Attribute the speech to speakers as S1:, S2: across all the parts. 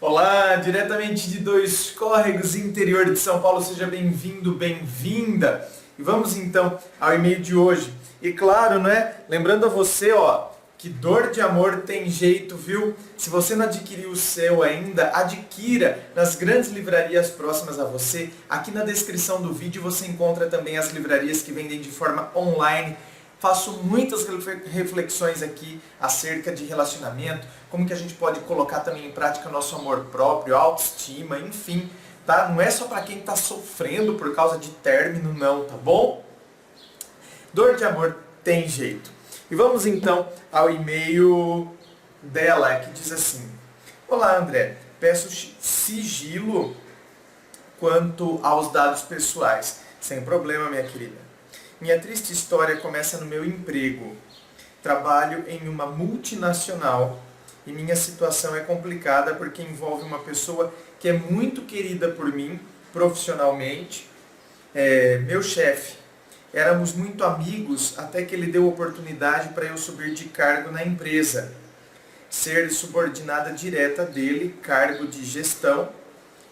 S1: Olá, diretamente de Dois Córregos, interior de São Paulo, seja bem-vindo, bem-vinda. E vamos então ao e-mail de hoje. E claro, né, lembrando a você, que dor de amor tem jeito, viu? Se você não adquiriu o seu ainda, adquira nas grandes livrarias próximas a você. Aqui na descrição do vídeo você encontra também as livrarias que vendem de forma online. Faço muitas reflexões aqui acerca de relacionamento, como que a gente pode colocar também em prática nosso amor próprio, autoestima, enfim, tá? Não é só para quem está sofrendo por causa de término, não, tá bom? Dor de amor tem jeito. E vamos então ao e-mail dela, que diz assim: Olá, André, peço sigilo quanto aos dados pessoais. Sem problema, minha querida. Minha triste história começa no meu emprego. Trabalho em uma multinacional e minha situação é complicada porque envolve uma pessoa que é muito querida por mim profissionalmente, meu chefe. Éramos muito amigos até que ele deu oportunidade para eu subir de cargo na empresa, ser subordinada direta dele, cargo de gestão.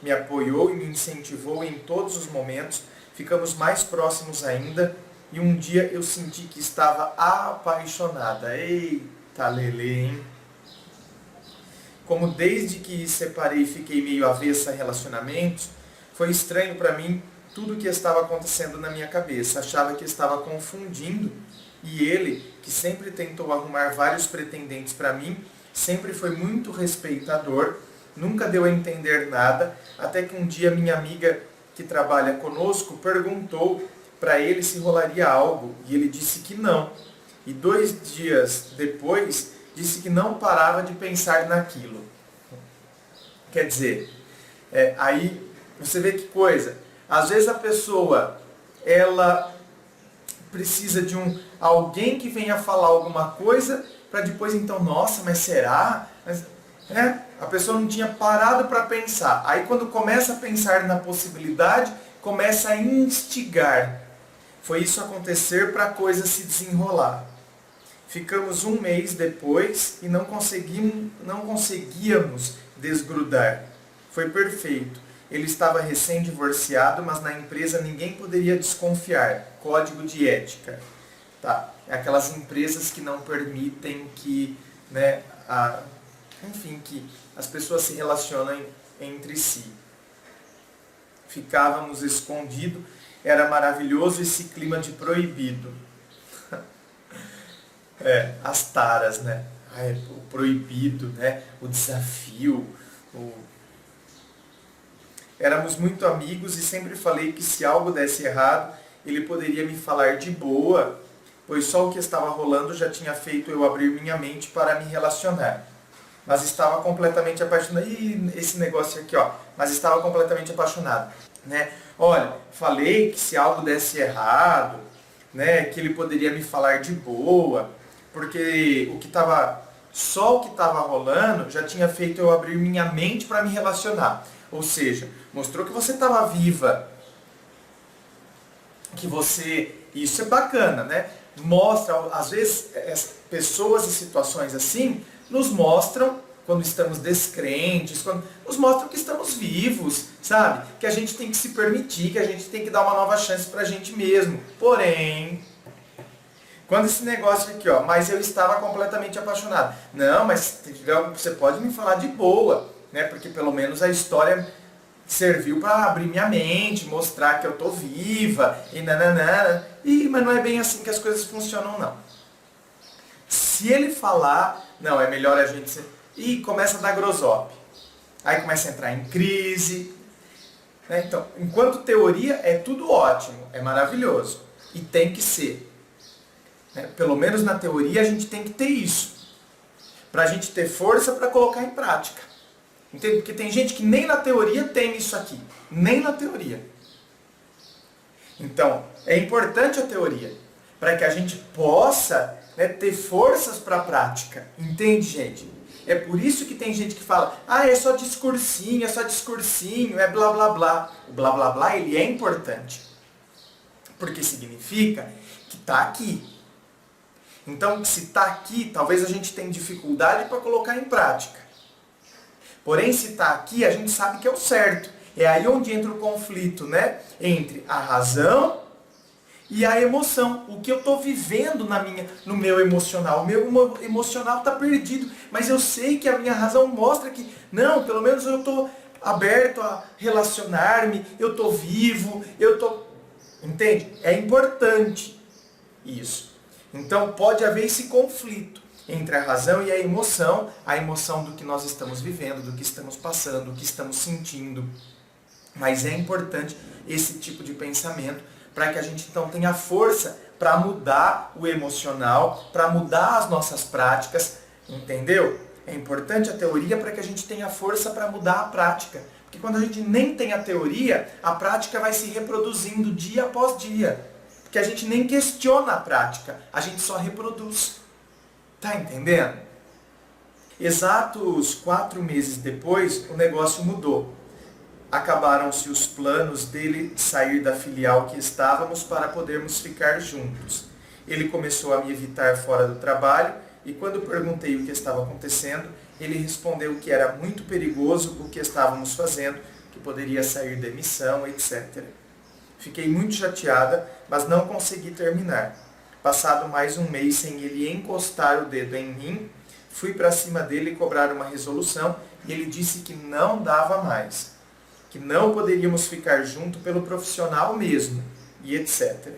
S1: Me apoiou e me incentivou em todos os momentos, ficamos mais próximos ainda. E um dia eu senti que estava apaixonada. Eita, lelê, hein? Como desde que separei fiquei meio avessa a relacionamentos, foi estranho para mim tudo o que estava acontecendo na minha cabeça. Achava que estava confundindo. E ele, que sempre tentou arrumar vários pretendentes para mim, sempre foi muito respeitador, nunca deu a entender nada, até que um dia minha amiga que trabalha conosco perguntou para ele se rolaria algo, e ele disse que não. E 2 dias depois, disse que não parava de pensar naquilo. Quer dizer, aí você vê que coisa. Às vezes a pessoa, ela precisa de alguém que venha falar alguma coisa, para depois então, nossa, mas será? A pessoa não tinha parado para pensar. Aí quando começa a pensar na possibilidade, começa a instigar. Foi isso acontecer para a coisa se desenrolar. Ficamos 1 mês depois e não conseguíamos desgrudar. Foi perfeito. Ele estava recém-divorciado, mas na empresa ninguém poderia desconfiar. Código de ética. Tá? É aquelas empresas que não permitem que, que as pessoas se relacionem entre si. Ficávamos escondidos. Era maravilhoso esse clima de proibido. As taras, né? O proibido, né? O desafio. Éramos muito amigos e sempre falei que se algo desse errado, ele poderia me falar de boa, pois só o que estava rolando já tinha feito eu abrir minha mente para me relacionar. Mas estava completamente apaixonado. Ih, esse negócio aqui, mas estava completamente apaixonado. Né? Olha, falei que se algo desse errado, né, que ele poderia me falar de boa, porque só o que estava rolando já tinha feito eu abrir minha mente para me relacionar. Ou seja, mostrou que você estava viva, que isso é bacana, né? Mostra, às vezes, pessoas e situações assim nos mostram quando estamos descrentes, quando nos mostram que estamos vivos, sabe? Que a gente tem que se permitir, que a gente tem que dar uma nova chance pra gente mesmo. Porém, quando esse negócio aqui, mas eu estava completamente apaixonado. Não, mas você pode me falar de boa, né? Porque pelo menos a história serviu para abrir minha mente, mostrar que eu tô viva, e nananana. Mas não é bem assim que as coisas funcionam, não. Se ele falar, não, é melhor a gente... E começa a dar grosope. Aí começa a entrar em crise. Né? Então, enquanto teoria é tudo ótimo, é maravilhoso. E tem que ser. Né? Pelo menos na teoria a gente tem que ter isso. Para a gente ter força para colocar em prática. Entende? Porque tem gente que nem na teoria tem isso aqui. Nem na teoria. Então, é importante a teoria. Para que a gente possa, ter forças para a prática. Entende, gente? É por isso que tem gente que fala, é só discursinho, é blá blá blá. O blá blá blá, ele é importante. Porque significa que está aqui. Então, se está aqui, talvez a gente tenha dificuldade para colocar em prática. Porém, se está aqui, a gente sabe que é o certo. É aí onde entra o conflito, né? Entre a razão e a emoção. O que eu estou vivendo no meu emocional. O meu emocional está perdido. Mas eu sei que a minha razão mostra que, não, pelo menos eu estou aberto a relacionar-me, eu estou vivo, eu estou... Entende? É importante isso. Então pode haver esse conflito entre a razão e a emoção do que nós estamos vivendo, do que estamos passando, do que estamos sentindo. Mas é importante esse tipo de pensamento para que a gente então tenha força para mudar o emocional, para mudar as nossas práticas, entendeu? É importante a teoria para que a gente tenha força para mudar a prática. Porque quando a gente nem tem a teoria, a prática vai se reproduzindo dia após dia. Porque a gente nem questiona a prática, a gente só reproduz. Tá entendendo? Exatos 4 meses depois, o negócio mudou. Acabaram-se os planos dele sair da filial que estávamos para podermos ficar juntos. Ele começou a me evitar fora do trabalho e quando perguntei o que estava acontecendo, ele respondeu que era muito perigoso o que estávamos fazendo, que poderia sair demissão, etc. Fiquei muito chateada, mas não consegui terminar. Passado mais um mês sem ele encostar o dedo em mim, fui para cima dele cobrar uma resolução e ele disse que não dava mais, que não poderíamos ficar junto pelo profissional mesmo, e etc.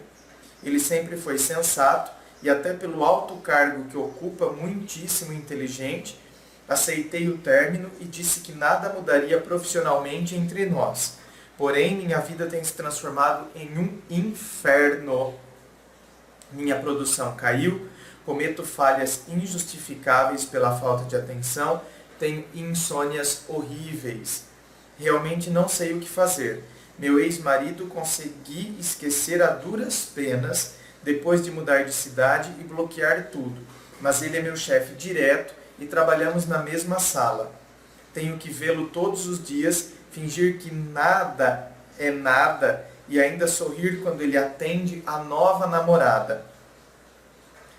S1: Ele sempre foi sensato e até pelo alto cargo que ocupa, muitíssimo inteligente, aceitei o término e disse que nada mudaria profissionalmente entre nós. Porém, minha vida tem se transformado em um inferno. Minha produção caiu, cometo falhas injustificáveis pela falta de atenção, tenho insônias horríveis. Realmente não sei o que fazer. Meu ex-marido consegui esquecer a duras penas depois de mudar de cidade e bloquear tudo. Mas ele é meu chefe direto e trabalhamos na mesma sala. Tenho que vê-lo todos os dias, fingir que nada é nada e ainda sorrir quando ele atende a nova namorada.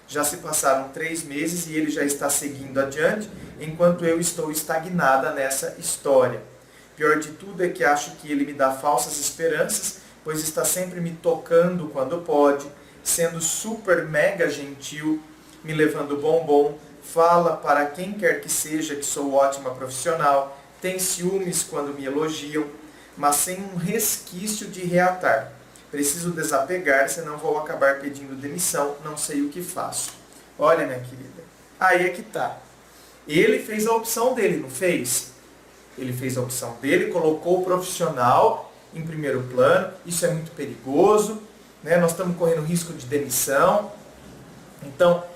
S1: Já se passaram 3 meses e ele já está seguindo adiante, enquanto eu estou estagnada nessa história. Pior de tudo é que acho que ele me dá falsas esperanças, pois está sempre me tocando quando pode, sendo super mega gentil, me levando bombom, fala para quem quer que seja que sou ótima profissional, tem ciúmes quando me elogiam, mas sem um resquício de reatar. Preciso desapegar, senão vou acabar pedindo demissão, não sei o que faço. Olha, minha querida, aí é que tá. Ele fez a opção dele, não fez? Ele fez a opção dele, colocou o profissional em primeiro plano, isso é muito perigoso, né? Nós estamos correndo risco de demissão. Então,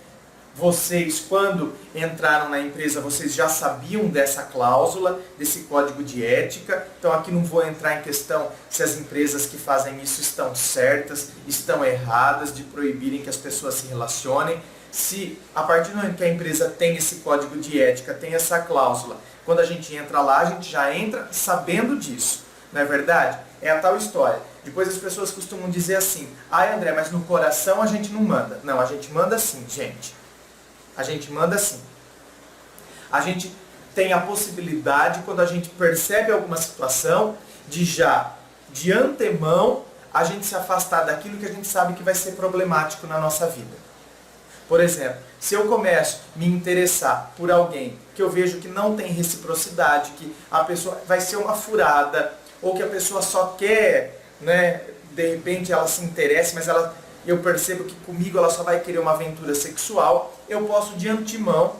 S1: vocês, quando entraram na empresa, vocês já sabiam dessa cláusula, desse código de ética. Então aqui não vou entrar em questão se as empresas que fazem isso estão certas, estão erradas, de proibirem que as pessoas se relacionem. Se a partir do momento que a empresa tem esse código de ética, tem essa cláusula, quando a gente entra lá, a gente já entra sabendo disso. Não é verdade? É a tal história. Depois as pessoas costumam dizer assim, ai André, mas no coração a gente não manda. Não, a gente manda sim, gente. A gente manda sim. A gente tem a possibilidade, quando a gente percebe alguma situação, de já, de antemão, a gente se afastar daquilo que a gente sabe que vai ser problemático na nossa vida. Por exemplo, se eu começo a me interessar por alguém que eu vejo que não tem reciprocidade, que a pessoa vai ser uma furada, ou que a pessoa só quer, né, de repente ela se interessa, mas eu percebo que comigo ela só vai querer uma aventura sexual, eu posso de antemão,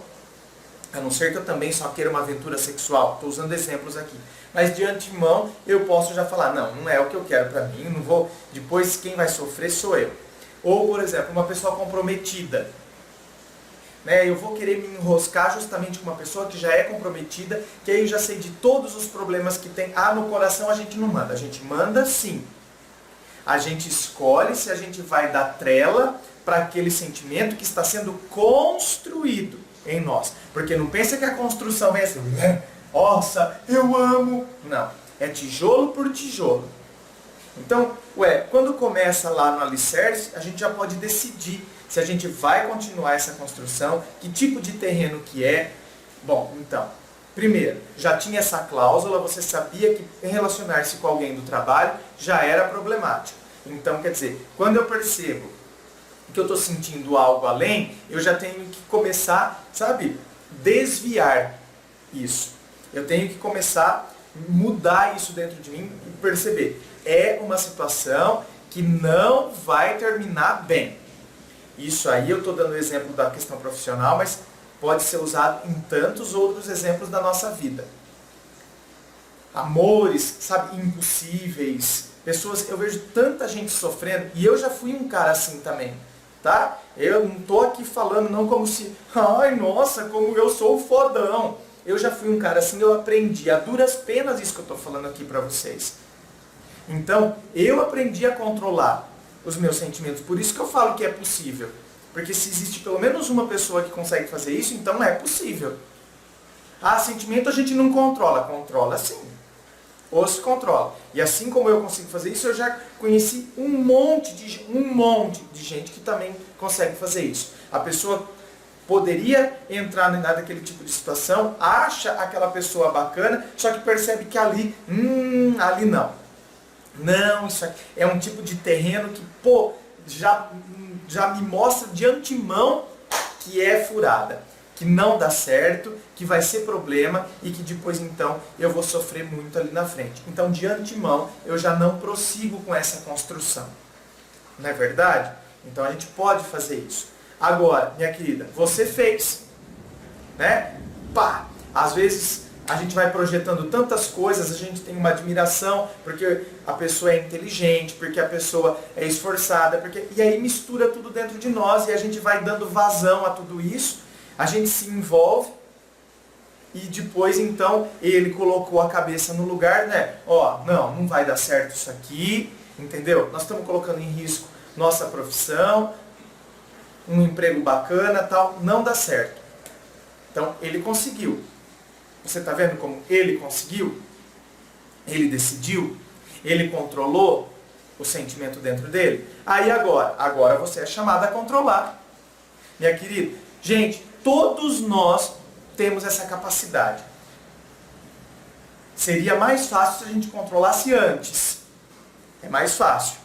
S1: a não ser que eu também só queira uma aventura sexual, estou usando exemplos aqui, mas de antemão eu posso já falar, não é o que eu quero para mim, não vou, depois quem vai sofrer sou eu. Ou, por exemplo, uma pessoa comprometida, né, eu vou querer me enroscar justamente com uma pessoa que já é comprometida, que aí eu já sei de todos os problemas que tem. No coração a gente não manda, a gente manda sim. A gente escolhe se a gente vai dar trela para aquele sentimento que está sendo construído em nós. Porque não pensa que a construção é assim, nossa, eu amo. Não, é tijolo por tijolo. Então, quando começa lá no alicerce, a gente já pode decidir se a gente vai continuar essa construção, que tipo de terreno que é. Bom, então, Primeiro, já tinha essa cláusula, você sabia que relacionar-se com alguém do trabalho já era problemático. Então, quer dizer, quando eu percebo que eu estou sentindo algo além, eu já tenho que começar, sabe, desviar isso. Eu tenho que começar a mudar isso dentro de mim e perceber. É uma situação que não vai terminar bem. Isso aí eu estou dando o exemplo da questão profissional, mas pode ser usado em tantos outros exemplos da nossa vida. Amores, sabe, impossíveis. Pessoas, eu vejo tanta gente sofrendo, e eu já fui um cara assim também, tá? Eu não estou aqui falando não como se, ai, nossa, como eu sou fodão. Eu já fui um cara assim, eu aprendi a duras penas isso que eu estou falando aqui para vocês. Então, eu aprendi a controlar os meus sentimentos. Por isso que eu falo que é possível. Porque se existe pelo menos uma pessoa que consegue fazer isso, então é possível. Ah, sentimento a gente não controla. Controla sim. Ou se controla. E assim como eu consigo fazer isso, eu já conheci um monte de gente que também consegue fazer isso. A pessoa poderia entrar naquele tipo de situação, acha aquela pessoa bacana, só que percebe que ali não. Não, isso aqui é um tipo de terreno que, pô, já me mostra de antemão que é furada, que não dá certo, que vai ser problema e que depois então eu vou sofrer muito ali na frente. Então de antemão eu já não prossigo com essa construção. Não é verdade? Então a gente pode fazer isso. Agora, minha querida, você fez, né? Pá! Às vezes a gente vai projetando tantas coisas, a gente tem uma admiração, porque a pessoa é inteligente, porque a pessoa é esforçada, e aí mistura tudo dentro de nós e a gente vai dando vazão a tudo isso, a gente se envolve e depois então ele colocou a cabeça no lugar, né? Ó, não vai dar certo isso aqui, entendeu? Nós estamos colocando em risco nossa profissão, um emprego bacana, tal, não dá certo. Então ele conseguiu. Você está vendo como ele conseguiu? Ele decidiu? Ele controlou o sentimento dentro dele? Aí agora você é chamado a controlar. Minha querida, gente, todos nós temos essa capacidade. Seria mais fácil se a gente controlasse antes. É mais fácil.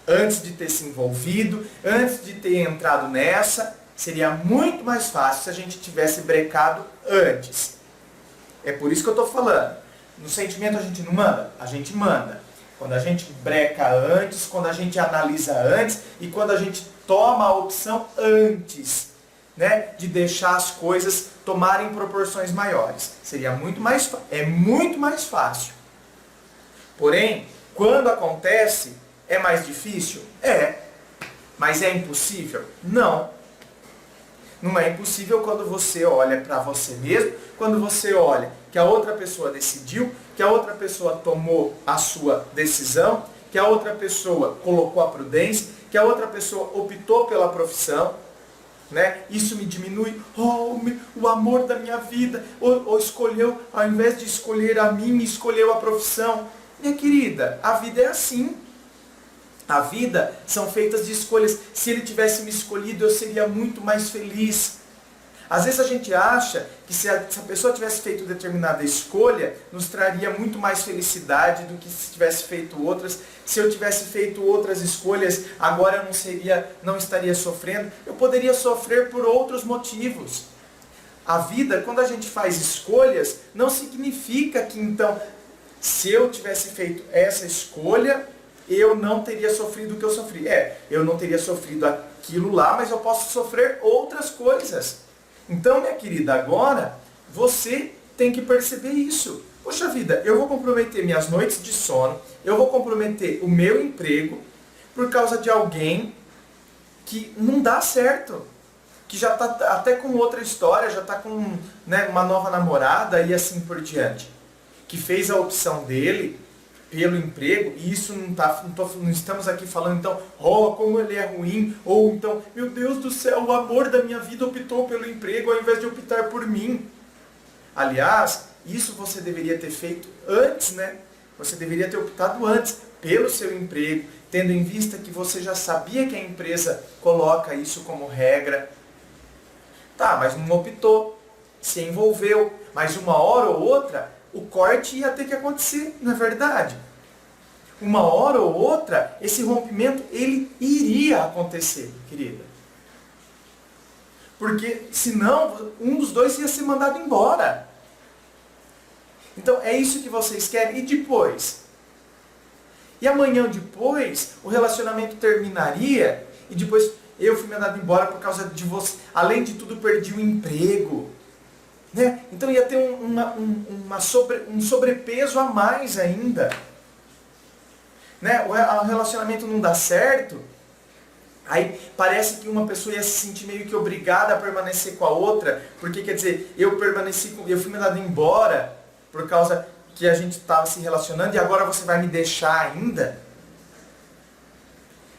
S1: Antes de ter se envolvido, antes de ter entrado nessa, seria muito mais fácil se a gente tivesse brecado antes. É por isso que eu estou falando. No sentimento a gente não manda? A gente manda. Quando a gente breca antes, quando a gente analisa antes e quando a gente toma a opção antes, né, de deixar as coisas tomarem proporções maiores. Seria muito mais fácil. Porém, quando acontece, é mais difícil? É. Mas é impossível? Não. Não é impossível quando você olha para você mesmo, quando você olha que a outra pessoa decidiu, que a outra pessoa tomou a sua decisão, que a outra pessoa colocou a prudência, que a outra pessoa optou pela profissão, né? Isso me diminui, o amor da minha vida, ou escolheu, ao invés de escolher a mim, escolheu a profissão. Minha querida, a vida é assim. A vida são feitas de escolhas. Se ele tivesse me escolhido, eu seria muito mais feliz. Às vezes a gente acha que se a pessoa tivesse feito determinada escolha, nos traria muito mais felicidade do que se tivesse feito outras. Se eu tivesse feito outras escolhas, agora eu não estaria sofrendo. Eu poderia sofrer por outros motivos. A vida, quando a gente faz escolhas, não significa que então, se eu tivesse feito essa escolha, eu não teria sofrido o que eu sofri. Eu não teria sofrido aquilo lá, mas eu posso sofrer outras coisas. Então, minha querida, agora você tem que perceber isso. Poxa vida, eu vou comprometer minhas noites de sono, eu vou comprometer o meu emprego por causa de alguém que não dá certo. Que já está até com outra história, já está com, né, uma nova namorada e assim por diante. Que fez a opção dele pelo emprego, e isso não estamos aqui falando então, como ele é ruim, ou então, meu Deus do céu, o amor da minha vida optou pelo emprego ao invés de optar por mim. Aliás, isso você deveria ter feito antes, né? Você deveria ter optado antes pelo seu emprego, tendo em vista que você já sabia que a empresa coloca isso como regra. Tá, mas não optou, se envolveu, Mas uma hora ou outra, o corte ia ter que acontecer, não é verdade? Uma hora ou outra, esse rompimento, ele iria acontecer, querida. Porque senão, um dos dois ia ser mandado embora. Então, é isso que vocês querem. E depois? E amanhã depois, o relacionamento terminaria e depois eu fui mandado embora por causa de você. Além de tudo, perdi o emprego. Né? Então ia ter um sobrepeso a mais ainda. Né? O relacionamento não dá certo. Aí parece que uma pessoa ia se sentir meio que obrigada a permanecer com a outra. Porque quer dizer, eu fui mandado embora por causa que a gente estava se relacionando e agora você vai me deixar ainda?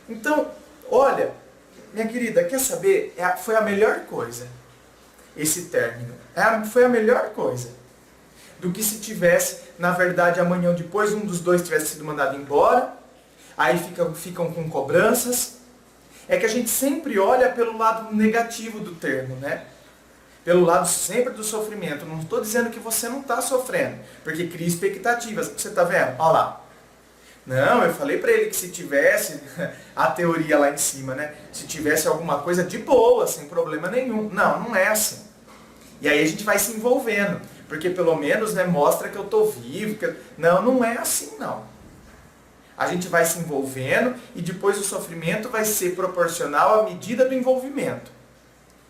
S1: Então, olha, minha querida, quer saber? Foi a melhor coisa, esse término. Foi a melhor coisa. Do que se tivesse, na verdade, amanhã ou depois, um dos dois tivesse sido mandado embora, aí ficam com cobranças. É que a gente sempre olha pelo lado negativo do termo, né? Pelo lado sempre do sofrimento. Não estou dizendo que você não está sofrendo, porque cria expectativas. Você está vendo? Olha lá. Não, eu falei para ele que se tivesse, a teoria lá em cima, né? Se tivesse alguma coisa de boa, sem problema nenhum. Não, não é assim. E aí a gente vai se envolvendo, porque pelo menos, né, mostra que eu estou vivo. Não, não é assim não. A gente vai se envolvendo e depois o sofrimento vai ser proporcional à medida do envolvimento.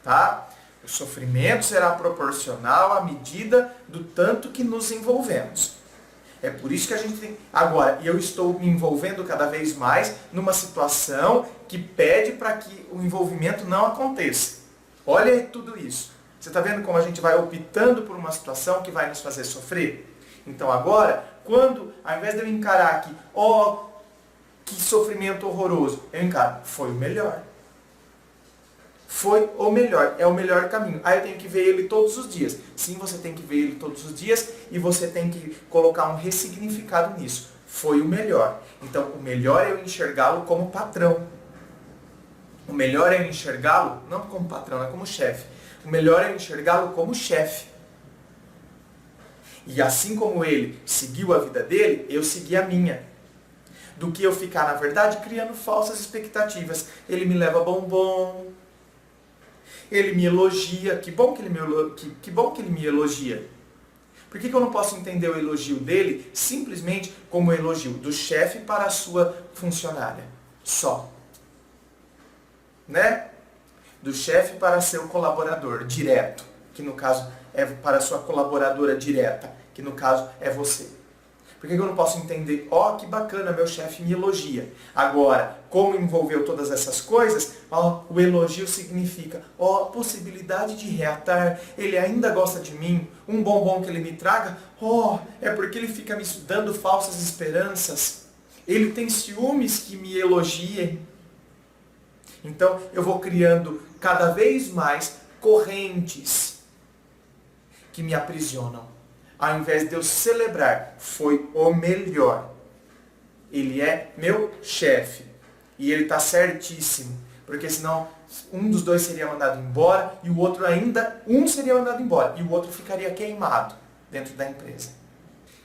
S1: Tá? O sofrimento será proporcional à medida do tanto que nos envolvemos. É por isso que a gente tem... Agora, eu estou me envolvendo cada vez mais numa situação que pede para que o envolvimento não aconteça. Olha tudo isso. Você está vendo como a gente vai optando por uma situação que vai nos fazer sofrer? Então agora, quando, ao invés de eu encarar que, que sofrimento horroroso, eu encaro, foi o melhor. Foi o melhor, é o melhor caminho. Aí eu tenho que ver ele todos os dias. Sim, você tem que ver ele todos os dias e você tem que colocar um ressignificado nisso. Foi o melhor. Então, o melhor é eu enxergá-lo como patrão. O melhor é eu enxergá-lo, não como patrão, é como chefe. O melhor é eu enxergá-lo como chefe. E assim como ele seguiu a vida dele, eu segui a minha. Do que eu ficar, na verdade, criando falsas expectativas. Ele me leva bombom. Ele me elogia. Que bom que ele me elogia. Por que eu não posso entender o elogio dele simplesmente como o elogio do chefe para a sua funcionária? Só. Né? Do chefe para seu colaborador direto. Que no caso é para a sua colaboradora direta. Que no caso é você. Por que eu não posso entender, que bacana, meu chefe me elogia. Agora, como envolveu todas essas coisas, o elogio significa, possibilidade de reatar, ele ainda gosta de mim, um bombom que ele me traga, é porque ele fica me dando falsas esperanças. Ele tem ciúmes que me elogiem. Então, eu vou criando cada vez mais correntes que me aprisionam. Ao invés de eu celebrar, foi o melhor. Ele é meu chefe. E ele está certíssimo. Porque senão um dos dois seria mandado embora e o outro ainda, um seria mandado embora e o outro ficaria queimado dentro da empresa.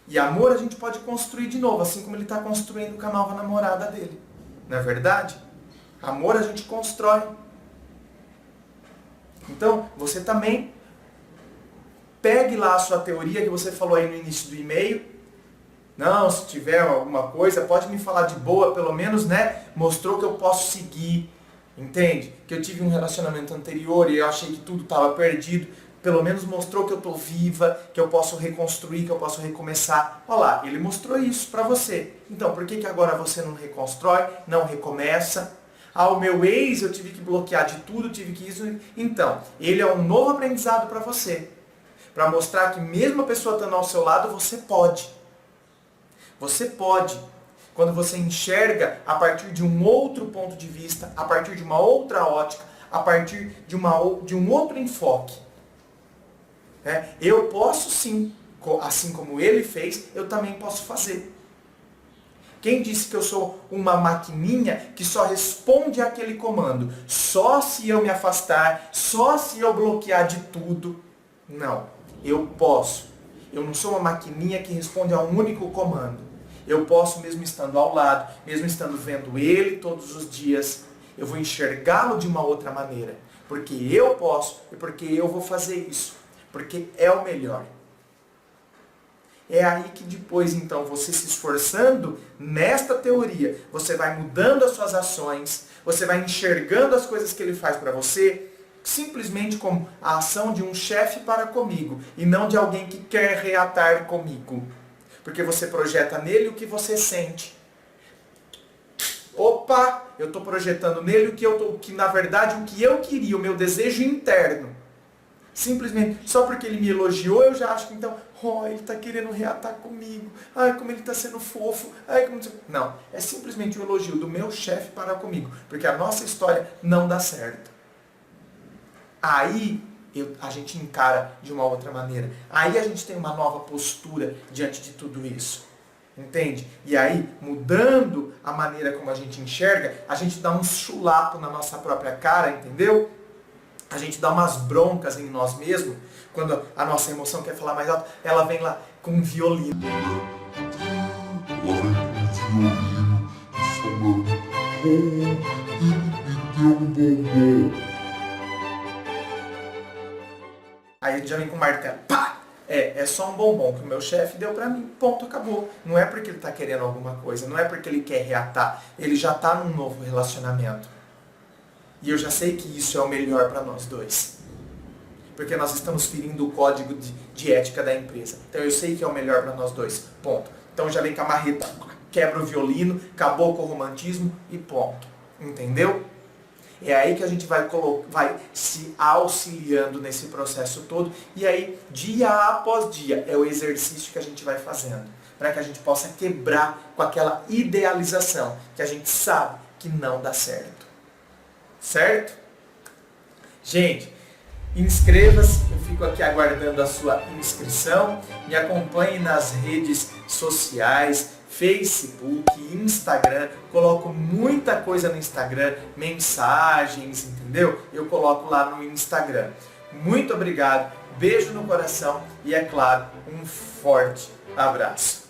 S1: E amor a gente pode construir de novo, assim como ele está construindo com a nova namorada dele. Não é verdade? Amor a gente constrói. Então, você também... Pegue lá a sua teoria que você falou aí no início do e-mail. Não, se tiver alguma coisa, pode me falar de boa, pelo menos, né? Mostrou que eu posso seguir, entende? Que eu tive um relacionamento anterior e eu achei que tudo estava perdido. Pelo menos mostrou que eu estou viva, que eu posso reconstruir, que eu posso recomeçar. Olha lá, ele mostrou isso para você. Então, por que agora você não reconstrói, não recomeça? O meu ex eu tive que bloquear de tudo, tive que isso. Então, ele é um novo aprendizado para você. Para mostrar que mesmo a pessoa estando ao seu lado, você pode. Você pode. Quando você enxerga a partir de um outro ponto de vista, a partir de uma outra ótica, a partir de um outro enfoque. Eu posso sim, assim como ele fez, eu também posso fazer. Quem disse que eu sou uma maquininha que só responde àquele comando? Só se eu me afastar, só se eu bloquear de tudo? Não. Eu posso. Eu não sou uma maquininha que responde a um único comando. Eu posso, mesmo estando ao lado, mesmo estando vendo ele todos os dias, eu vou enxergá-lo de uma outra maneira. Porque eu posso e porque eu vou fazer isso. Porque é o melhor. É aí que depois, então, você se esforçando nesta teoria, você vai mudando as suas ações, você vai enxergando as coisas que ele faz para você, simplesmente como a ação de um chefe para comigo, e não de alguém que quer reatar comigo. Porque você projeta nele o que você sente. Opa, eu estou projetando nele o que na verdade o que eu queria, o meu desejo interno. Simplesmente, só porque ele me elogiou, eu já acho que então, ele está querendo reatar comigo. Ai, como ele está sendo fofo. Ai, como... Não, é simplesmente um elogio do meu chefe para comigo. Porque a nossa história não dá certo. Aí a gente encara de uma outra maneira. Aí a gente tem uma nova postura diante de tudo isso. Entende? E aí, mudando a maneira como a gente enxerga, a gente dá um chulapo na nossa própria cara, entendeu? A gente dá umas broncas em nós mesmos, quando a nossa emoção quer falar mais alto, ela vem lá com um violino. Aí a gente já vem com o martelo, pá! É só um bombom que o meu chefe deu pra mim, ponto, acabou. Não é porque ele tá querendo alguma coisa, não é porque ele quer reatar, ele já tá num novo relacionamento. E eu já sei que isso é o melhor para nós dois. Porque nós estamos ferindo o código de ética da empresa. Então eu sei que é o melhor para nós dois. Ponto. Então já vem com a marreta, quebra o violino, acabou com o romantismo e ponto. Entendeu? É aí que a gente vai se auxiliando nesse processo todo. E aí, dia após dia, é o exercício que a gente vai fazendo. Para que a gente possa quebrar com aquela idealização que a gente sabe que não dá certo. Certo? Gente, inscreva-se, eu fico aqui aguardando a sua inscrição. Me acompanhe nas redes sociais, Facebook, Instagram. Coloco muita coisa no Instagram, mensagens, entendeu? Eu coloco lá no Instagram. Muito obrigado, beijo no coração e, é claro, um forte abraço.